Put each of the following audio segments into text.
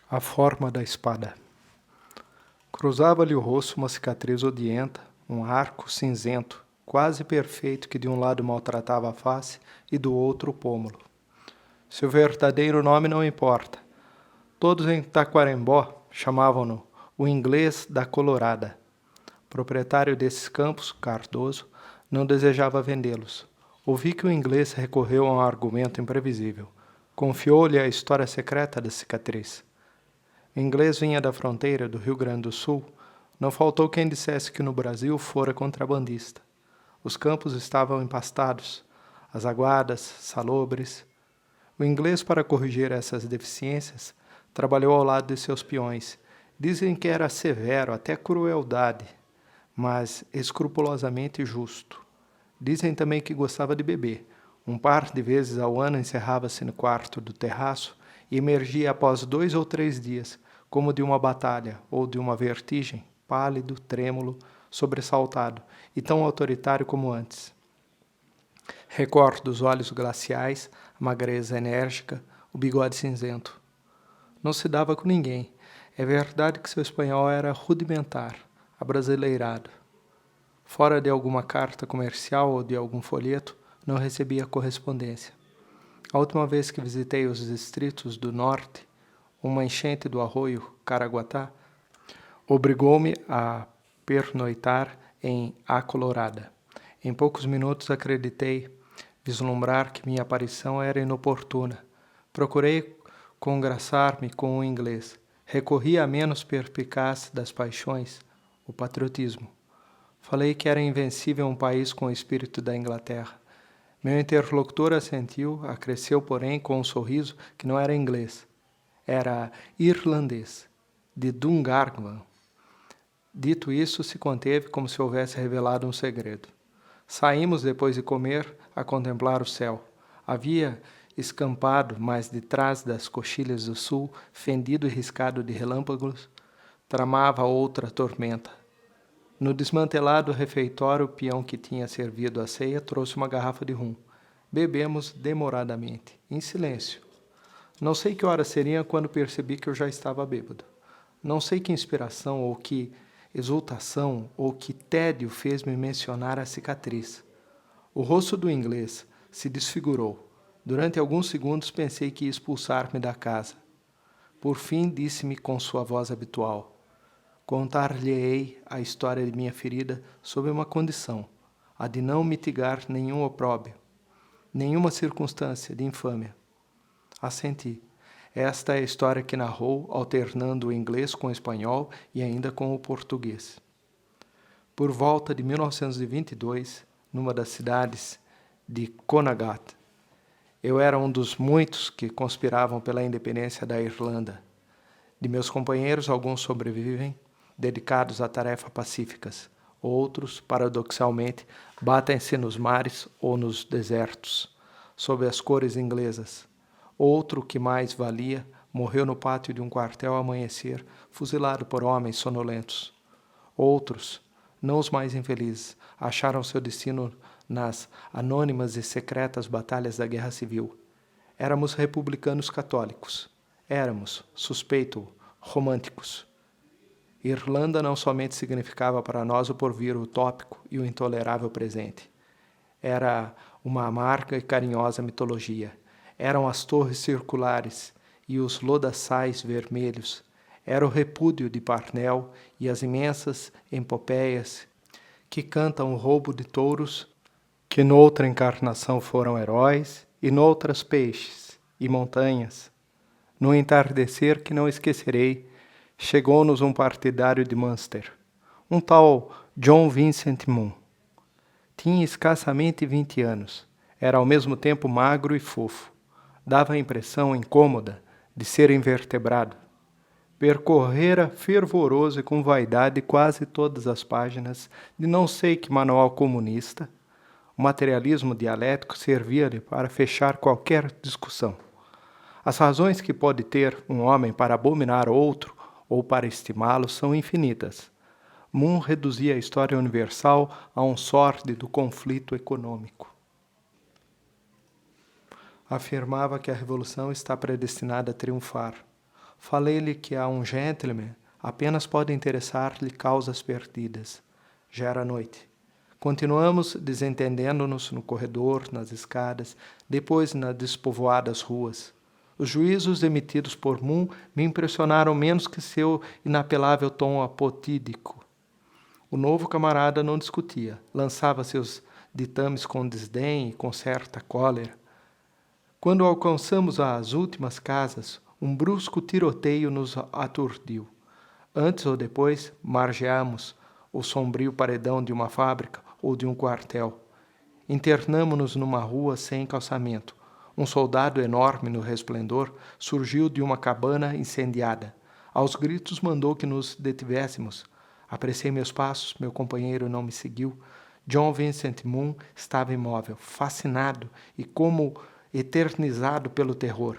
A forma da espada. Cruzava-lhe o rosto uma cicatriz odienta, um arco cinzento, quase perfeito, que de um lado maltratava a face e do outro o pômulo. Seu verdadeiro nome não importa. Todos em Taquarembó chamavam-no o inglês da Colorada. Proprietário desses campos, Cardoso, não desejava vendê-los. Ouvi que o inglês recorreu a um argumento imprevisível. Confiou-lhe a história secreta da cicatriz. O inglês vinha da fronteira do Rio Grande do Sul. Não faltou quem dissesse que no Brasil fora contrabandista. Os campos estavam empastados, as aguadas, salobres. O inglês, para corrigir essas deficiências, trabalhou ao lado de seus peões. Dizem que era severo, até crueldade, mas escrupulosamente justo. Dizem também que gostava de beber. Um par de vezes ao ano encerrava-se no quarto do terraço e emergia após 2 ou 3 dias, como de uma batalha ou de uma vertigem, pálido, trêmulo, sobressaltado e tão autoritário como antes. Recordo os olhos glaciais, a magreza enérgica, o bigode cinzento. Não se dava com ninguém. É verdade que seu espanhol era rudimentar, abrasileirado. Fora de alguma carta comercial ou de algum folheto, não recebia correspondência. A última vez que visitei os distritos do norte, uma enchente do arroio Caraguatá obrigou-me a pernoitar em A Colorada. Em poucos minutos acreditei vislumbrar que minha aparição era inoportuna. Procurei congraçar-me com o inglês. Recorri à menos perspicaz das paixões, o patriotismo. Falei que era invencível um país com o espírito da Inglaterra. Meu interlocutor assentiu, acresceu, porém, com um sorriso que não era inglês. Era irlandês, de Dungarvan. Dito isso, se conteve como se houvesse revelado um segredo. Saímos, depois de comer, a contemplar o céu. Havia escampado, mas de trás das coxilhas do sul, fendido e riscado de relâmpagos, tramava outra tormenta. No desmantelado refeitório, o peão que tinha servido a ceia trouxe uma garrafa de rum. Bebemos demoradamente, em silêncio. Não sei que horas seriam quando percebi que eu já estava bêbado. Não sei que inspiração ou que exultação ou que tédio fez-me mencionar a cicatriz. O rosto do inglês se desfigurou. Durante alguns segundos pensei que ia expulsar-me da casa. Por fim disse-me com sua voz habitual: contar-lhe-ei a história de minha ferida sob uma condição, a de não mitigar nenhum opróbrio, nenhuma circunstância de infâmia. Assenti. Esta é a história que narrou, alternando o inglês com o espanhol e ainda com o português. Por volta de 1922, numa das cidades de Connaught, eu era um dos muitos que conspiravam pela independência da Irlanda. De meus companheiros, alguns sobrevivem, dedicados a tarefas pacíficas. Outros, paradoxalmente, batem-se nos mares ou nos desertos, sob as cores inglesas. Outro, que mais valia, morreu no pátio de um quartel ao amanhecer, fuzilado por homens sonolentos. Outros, não os mais infelizes, acharam seu destino nas anônimas e secretas batalhas da Guerra Civil. Éramos republicanos católicos. Éramos, suspeito, românticos. Irlanda não somente significava para nós o porvir utópico e o intolerável presente. Era uma amarga e carinhosa mitologia. Eram as torres circulares e os lodaçais vermelhos. Era o repúdio de Parnell e as imensas epopeias que cantam o roubo de touros, que noutra encarnação foram heróis, e noutras peixes e montanhas. No entardecer que não esquecerei, chegou-nos um partidário de Munster, um tal John Vincent Moon. Tinha escassamente 20 anos. Era ao mesmo tempo magro e fofo. Dava a impressão incômoda de ser invertebrado. Percorrera fervoroso e com vaidade quase todas as páginas de não sei que manual comunista. O materialismo dialético servia-lhe para fechar qualquer discussão. As razões que pode ter um homem para abominar outro ou para estimá-lo são infinitas. Moon reduzia a história universal a um sórdido conflito econômico. Afirmava que a revolução está predestinada a triunfar. Falei-lhe que a um gentleman apenas pode interessar-lhe causas perdidas. Já era noite. Continuamos desentendendo-nos no corredor, nas escadas, depois nas despovoadas ruas. Os juízos emitidos por Moon me impressionaram menos que seu inapelável tom apotídico. O novo camarada não discutia, lançava seus ditames com desdém e com certa cólera. Quando alcançamos as últimas casas, um brusco tiroteio nos aturdiu. Antes ou depois, margeamos o sombrio paredão de uma fábrica ou de um quartel. Internamo-nos numa rua sem calçamento. Um soldado enorme no resplendor surgiu de uma cabana incendiada. Aos gritos mandou que nos detivéssemos. Apressei meus passos, meu companheiro não me seguiu. John Vincent Moon estava imóvel, fascinado e como eternizado pelo terror.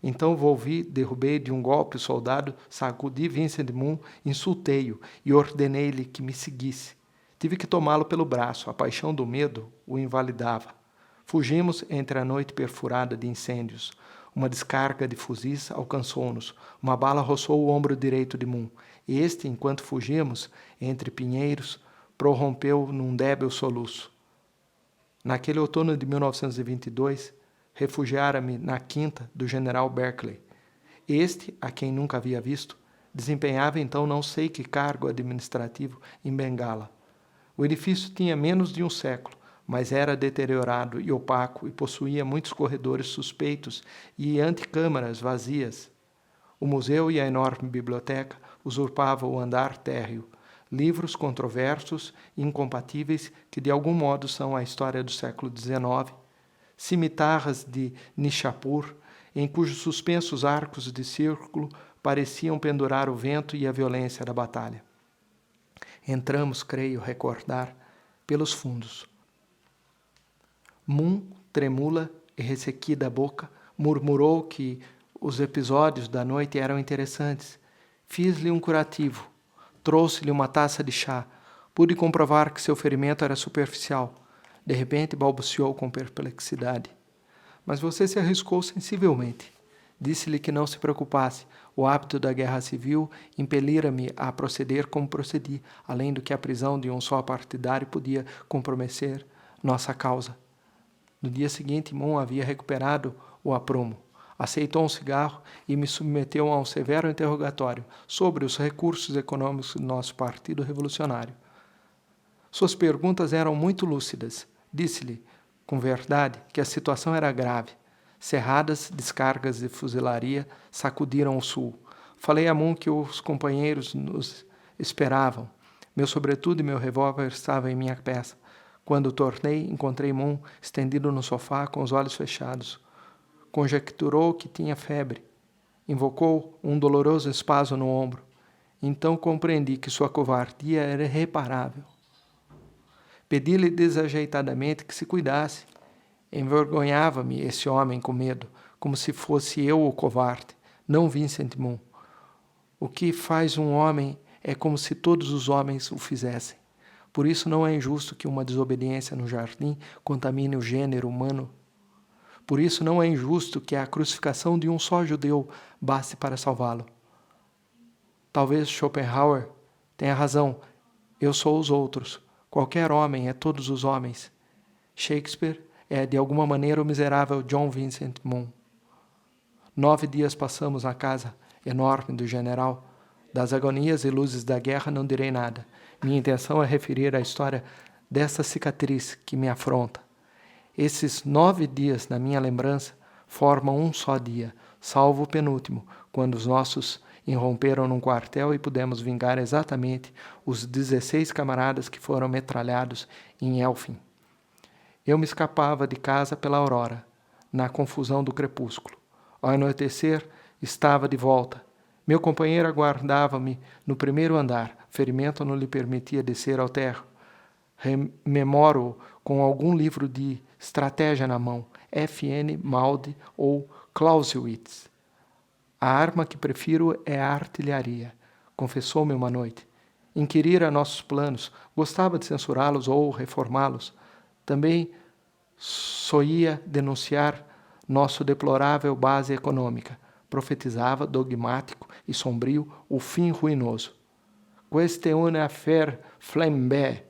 Então volvi, derrubei de um golpe o soldado, sacudi Vincent Moon, insultei-o e ordenei-lhe que me seguisse. Tive que tomá-lo pelo braço, a paixão do medo o invalidava. Fugimos entre a noite perfurada de incêndios. Uma descarga de fuzis alcançou-nos. Uma bala roçou o ombro direito de Moon. Este, enquanto fugíamos, entre pinheiros, prorrompeu num débil soluço. Naquele outono de 1922, refugiara-me na quinta do general Berkeley. Este, a quem nunca havia visto, desempenhava então não sei que cargo administrativo em Bengala. O edifício tinha menos de um século, mas era deteriorado e opaco e possuía muitos corredores suspeitos e antecâmaras vazias. O museu e a enorme biblioteca usurpavam o andar térreo, livros controversos e incompatíveis que de algum modo são a história do século XIX, cimitarras de Nishapur, em cujos suspensos arcos de círculo pareciam pendurar o vento e a violência da batalha. Entramos, creio recordar, pelos fundos. Moon, tremula e ressequida a boca, murmurou que os episódios da noite eram interessantes. Fiz-lhe um curativo. Trouxe-lhe uma taça de chá. Pude comprovar que seu ferimento era superficial. De repente balbuciou com perplexidade. Mas você se arriscou sensivelmente. Disse-lhe que não se preocupasse. O hábito da guerra civil impelira-me a proceder como procedi, além do que a prisão de um só partidário podia comprometer nossa causa. No dia seguinte, Moon havia recuperado o aprumo. Aceitou um cigarro e me submeteu a um severo interrogatório sobre os recursos econômicos do nosso Partido Revolucionário. Suas perguntas eram muito lúcidas. Disse-lhe, com verdade, que a situação era grave. Cerradas descargas de fuzilaria sacudiram o sul. Falei a Moon que os companheiros nos esperavam. Meu sobretudo e meu revólver estavam em minha peça. Quando tornei, encontrei Moon estendido no sofá com os olhos fechados. Conjecturou que tinha febre. Invocou um doloroso espasmo no ombro. Então compreendi que sua covardia era irreparável. Pedi-lhe desajeitadamente que se cuidasse. Envergonhava-me esse homem com medo, como se fosse eu o covarde, não Vincent Moon. O que faz um homem é como se todos os homens o fizessem. Por isso não é injusto que uma desobediência no jardim contamine o gênero humano. Por isso não é injusto que a crucificação de um só judeu baste para salvá-lo. Talvez Schopenhauer tenha razão. Eu sou os outros. Qualquer homem é todos os homens. Shakespeare é, de alguma maneira, o miserável John Vincent Moon. 9 dias passamos na casa enorme do general. Das agonias e luzes da guerra não direi nada. Minha intenção é referir a história dessa cicatriz que me afronta. Esses 9 dias, na minha lembrança, formam um só dia, salvo o penúltimo, quando os nossos irromperam num quartel e pudemos vingar exatamente os 16 camaradas que foram metralhados em Elfim. Eu me escapava de casa pela aurora, na confusão do crepúsculo. Ao anoitecer, estava de volta. Meu companheiro aguardava-me no primeiro andar. Ferimento não lhe permitia descer ao térreo. Rememoro-o com algum livro de estratégia na mão, F.N. Maud ou Clausewitz. A arma que prefiro é a artilharia, confessou-me uma noite. Inquirira nossos planos, gostava de censurá-los ou reformá-los. Também soía denunciar nosso deplorável base econômica. profetizava, dogmático e sombrio, o fim ruinoso. Questa é une affaire flambée,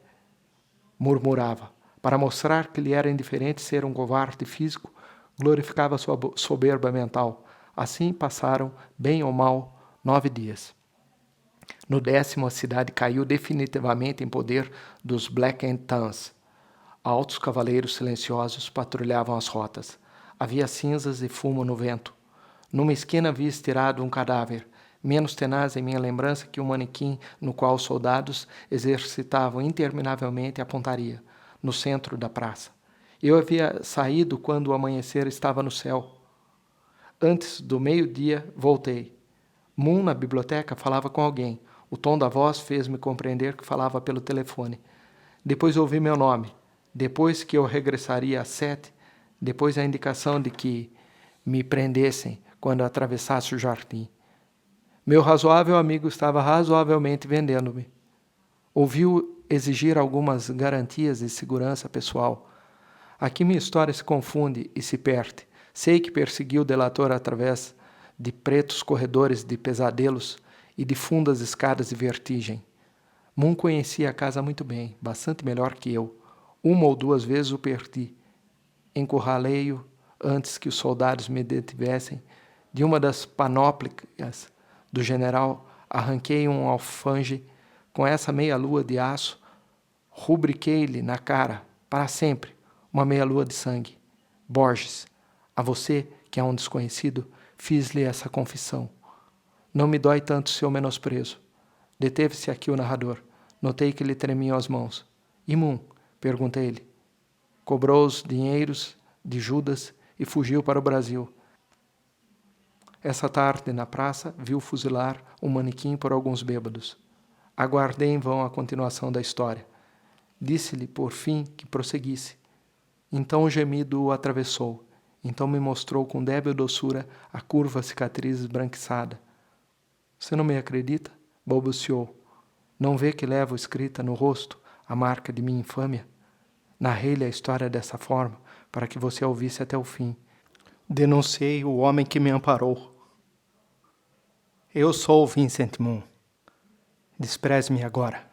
murmurava. Para mostrar que lhe era indiferente ser um covarde físico, glorificava sua soberba mental. Assim passaram, bem ou mal, 9 dias. No 10º, a cidade caiu definitivamente em poder dos Black and Tans. Altos cavaleiros silenciosos patrulhavam as rotas. Havia cinzas e fumo no vento. Numa esquina havia estirado um cadáver, menos tenaz em minha lembrança que um manequim no qual os soldados exercitavam interminavelmente a pontaria, no centro da praça. Eu havia saído quando o amanhecer estava no céu. Antes do meio-dia, voltei. Moon, na biblioteca, falava com alguém. O tom da voz fez-me compreender que falava pelo telefone. Depois ouvi meu nome. Depois que eu regressaria às 7, depois a indicação de que me prendessem quando atravessasse o jardim. Meu razoável amigo estava razoavelmente vendendo-me. Ouviu exigir algumas garantias de segurança pessoal. Aqui minha história se confunde e se perde. Sei que persegui o delator através de pretos corredores de pesadelos e de fundas escadas de vertigem. Moon conhecia a casa muito bem, bastante melhor que eu. 1 ou 2 vezes o perdi. Encurralei-o antes que os soldados me detivessem. De uma das panóplicas do general, arranquei um alfange com essa meia-lua de aço, rubriquei-lhe na cara, para sempre, uma meia-lua de sangue. Borges, a você, que é um desconhecido, fiz-lhe essa confissão. Não me dói tanto seu menosprezo. Deteve-se aqui o narrador. Notei que lhe tremiam as mãos. E Moon? Perguntei-lhe. Cobrou os dinheiros de Judas e fugiu para o Brasil. Essa tarde, na praça, viu fuzilar um manequim por alguns bêbados. Aguardei em vão a continuação da história. Disse-lhe, por fim, que prosseguisse. Então o gemido o atravessou. Então me mostrou com débil doçura a curva cicatriz esbranquiçada. Você não me acredita? Balbuciou. Não vê que levo escrita no rosto a marca de minha infâmia? Narrei-lhe a história dessa forma, para que você a ouvisse até o fim. Denunciei o homem que me amparou. Eu sou Vincent Moon. Despreze-me agora.